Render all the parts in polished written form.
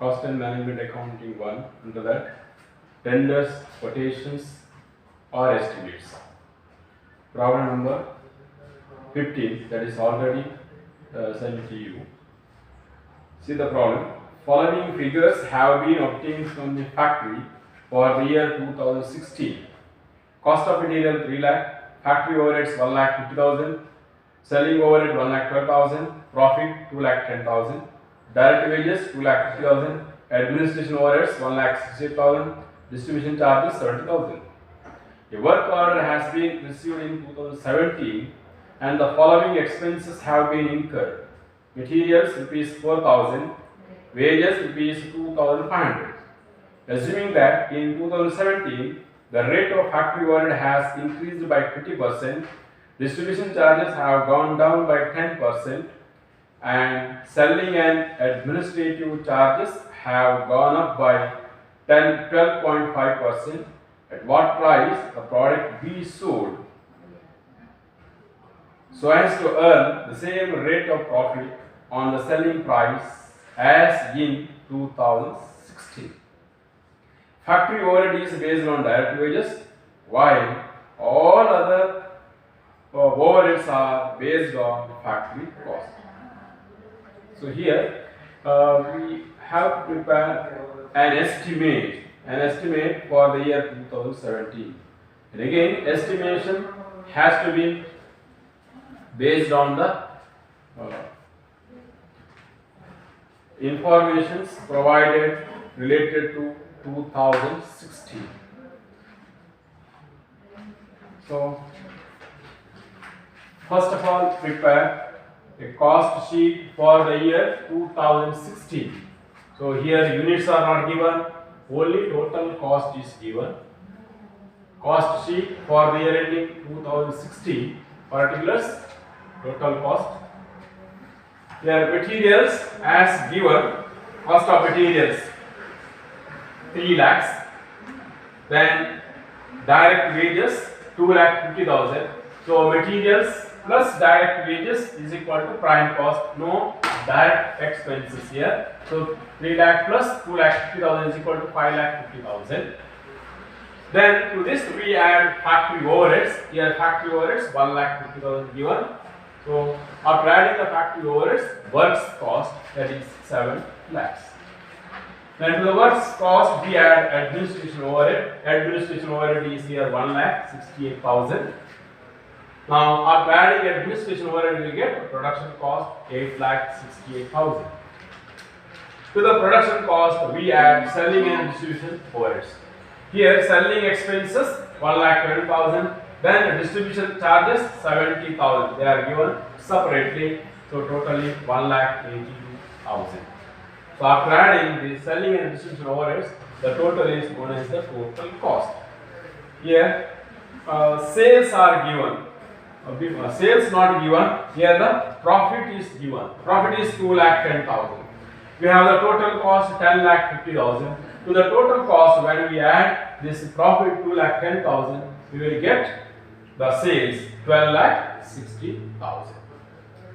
cost and management accounting 1, under that tenders, quotations or estimates. Problem number 15, that is already sent to you. See the problem. Following figures have been obtained from the factory for the year 2016. Cost of material 3 lakh, factory overheads 1 lakh 50,000, selling overhead 1 lakh 12,000, profit 2 lakh 10,000, direct wages 2 lakh 50,000, administration overheads 1 lakh 68,000, distribution charges 70,000. A work order has been received in 2017 and the following expenses have been incurred. Materials rupees 4,000, wages rupees 2,500. Assuming that in 2017 the rate of factory overhead has increased by 50%, distribution charges have gone down by 10%, and selling and administrative charges have gone up by 12.5%. At what price the product be sold so as to earn the same rate of profit on the selling price as in 2016. Factory overhead is based on direct wages, while all other overheads are based on factory cost. So here we have prepared an estimate for the year 2017. And again, estimation has to be based on the informations provided related to 2016. So, first of all, prepare a cost sheet for the year 2016. So here units are not given, only total cost is given. Cost sheet for the year ending 2016, particulars, total cost. Here materials as given, cost of materials 3 lakhs, then direct wages 2 lakh 50,000. So materials plus direct wages is equal to prime cost, no direct expenses here. So 3 lakh plus 2 lakh 50,000 is equal to 5 lakh 50,000. Then to this we add factory overheads. Here factory overheads 1 lakh 50,000 given. So after adding the factory overheads, works cost, that is 7 lakhs. Then to the works cost we add administration overhead. Administration overhead is here 1 lakh 68,000. Now after adding administration overhead we get production cost 8 lakh 68,000. To the production cost we add selling and distribution overheads. Here selling expenses 1 lakh 20,000. Then distribution charges 70,000. They are given separately. So totally 1 lakh 82,000. So after adding the selling and distribution overheads, the total is known as the total cost. Here sales are given. Sales not given. Here the profit is given. Profit is 2 lakh 10,000. We have the total cost 10 lakh 50,000. To the total cost, when we add this profit 2 lakh 10,000, we will get the sales 12 lakh 60,000.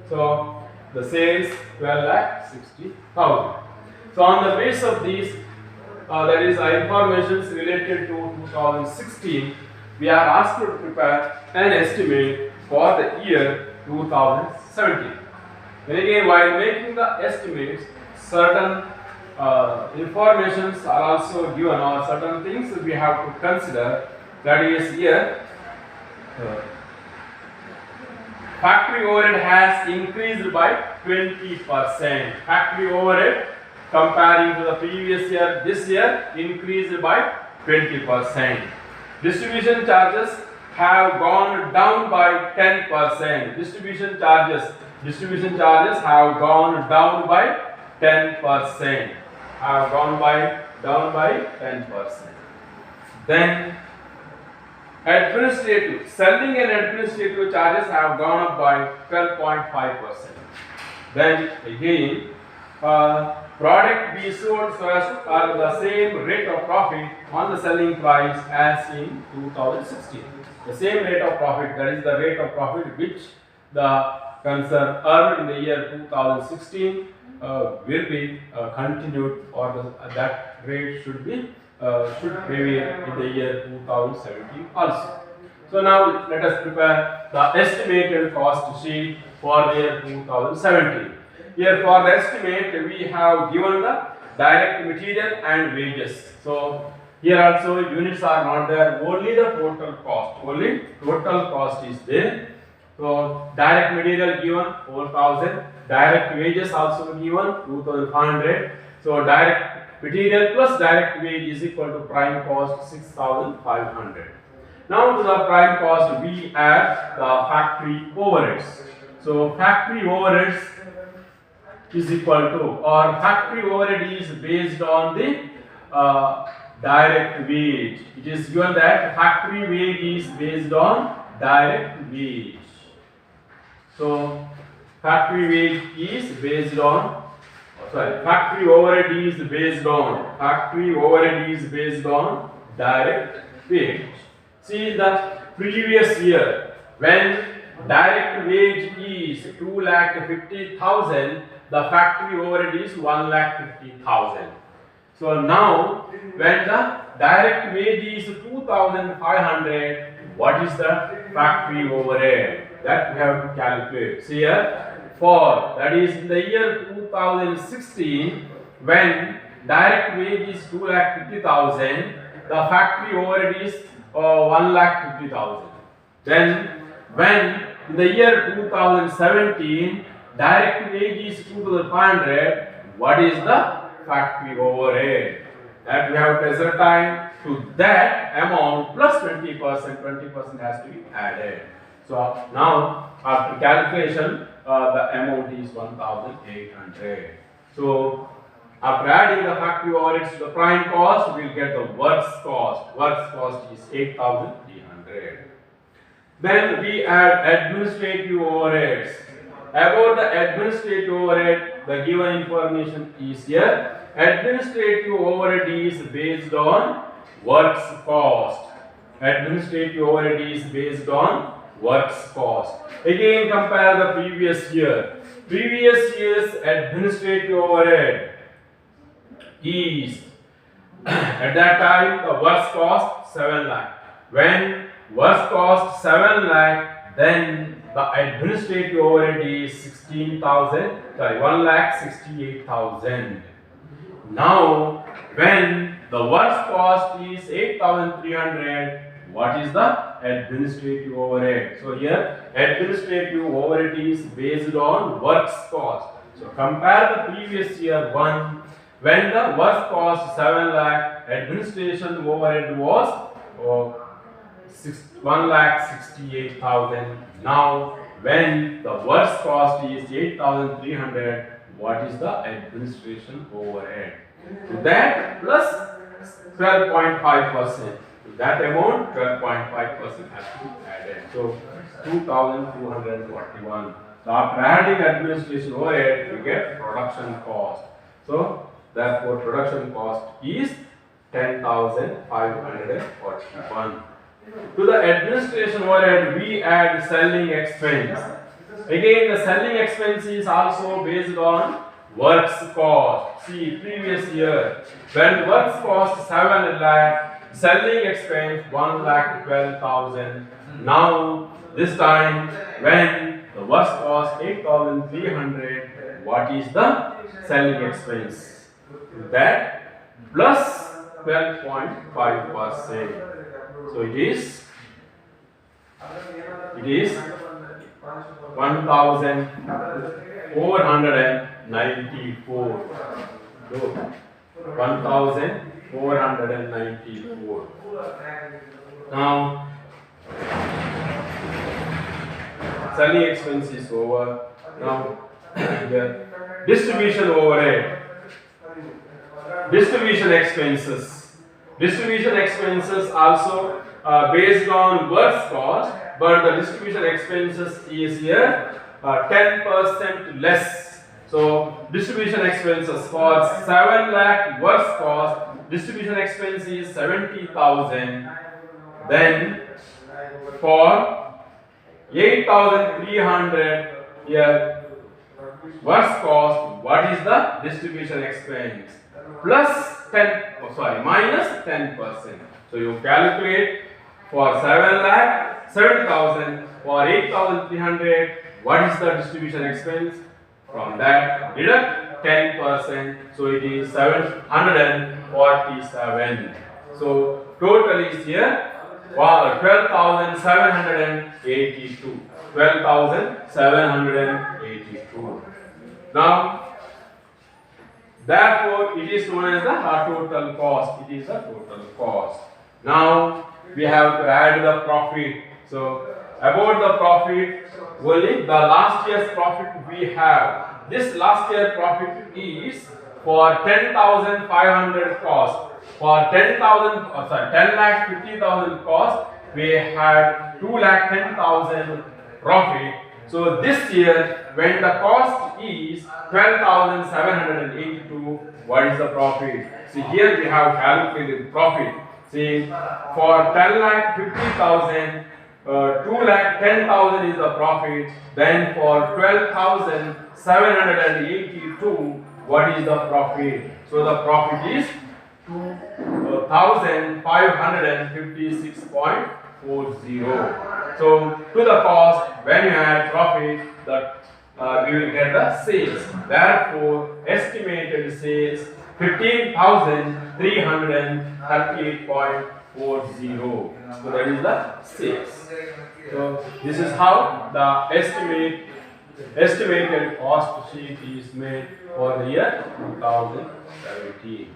So the sales 12 lakh 60,000. So on the basis of these, that is information related to 2016, we are asked to prepare an estimate for the year 2017. And again, while making the estimates, certain informations are also given, or certain things we have to consider. That is here, factory overhead has increased by 20%. Factory overhead comparing to the previous year, this year increased by 20%. Distribution charges have gone down by 10%. Distribution charges have gone down by 10%. Have gone down by 10%. Then selling and administrative charges have gone up by 12.5%. Then again, product be sold so as to earn the same rate of profit on the selling price as in 2016. The same rate of profit, that is the rate of profit which the concern earned in the year 2016, will be continued, or that rate should be should prevail in the year 2017 also. So now let us prepare the estimated cost sheet for the year 2017. Here for the estimate we have given the direct material and wages. So here also units are not there, only the total cost. Only total cost is there. So direct material given 4,000, direct wages also given 2,500. So direct material plus direct wage is equal to prime cost 6,500. Now to the prime cost we add the factory overheads. So factory overheads is equal to, or factory overhead is based on the direct wage. It is given that factory wage is based on direct wage. So factory wage is based on, factory overhead is based on direct wage. See the previous year when direct wage is 2,50,000, the factory overhead is 1,50,000. So now when the direct wage is 2,500, what is the factory overhead? That we have to calculate. See here, for that is in the year 2016, when direct wage is 2,50,000, the factory overhead is 1,50,000. Then when in the year 2017, direct wage is 2,500, what is the factory overhead? That we have to ascertain. To that amount plus 20% has to be added. So now after calculation, the amount is 1,800. So after adding the factory overheads to the prime cost, we will get the works cost. Works cost is 8,300. Then we add administrative overheads. About the administrative overhead, the given information is here. Administrative overhead is based on works cost. Administrative overhead is based on works cost. Again compare the previous year. Previous year's administrative overhead is at that time the works cost 7 lakh. When works cost 7 lakh, then the administrative overhead is 1,68,000. Now when the works cost is 8,300, what is the administrative overhead? So here administrative overhead is based on works cost. So compare the previous year one, when the works cost 7 lakh, administration overhead was 1,68,000. Now when the works cost is 8,300, what is the administration overhead? To that plus 12.5%. To that amount 12.5% has to be added. So 2,241. So after adding administration overhead, we get production cost. So therefore production cost is 10,541. To the administration overhead, we add selling expense. Again, the selling expense is also based on works cost. See, previous year, when works cost 7 lakh, selling expense 1,12,000. Now, this time, when the works cost 8,300, what is the selling expense? That plus 12.5%. So it is 1,494. 1,494. Now, selling expense is over. Now, the distribution overhead. Distribution expenses. Distribution expenses also based on works cost, but the distribution expenses is here 10% less. So distribution expenses for 7 lakh works cost, distribution expense is 70,000. Then for 8,300 here works cost, what is the distribution expense? Plus 10, oh sorry, minus 10%. So you calculate for 7 lakh 70,000, for 8,300, what is the distribution expense? From that deduct 10%, so it is 747. So total is here 12,782. 12,782. Now, therefore, it is known as the total cost. It is the total cost. Now, we have to add the profit. So, about the profit, only the last year's profit we have. This last year profit is for 10,500 cost. For 10,50,000 cost, we had 2,10,000 profit. So this year, when the cost is 12,782, what is the profit? See here we have calculated profit. See, for 10,50,000, 2,10,000 is the profit. Then for 12,782, what is the profit? So the profit is 2,556.40. So to the cost, when you add profit, that we will get the sales. Therefore, estimated sales 15,338.40. So that is the sales. So this is how the estimated cost sheet is made for the year 2017.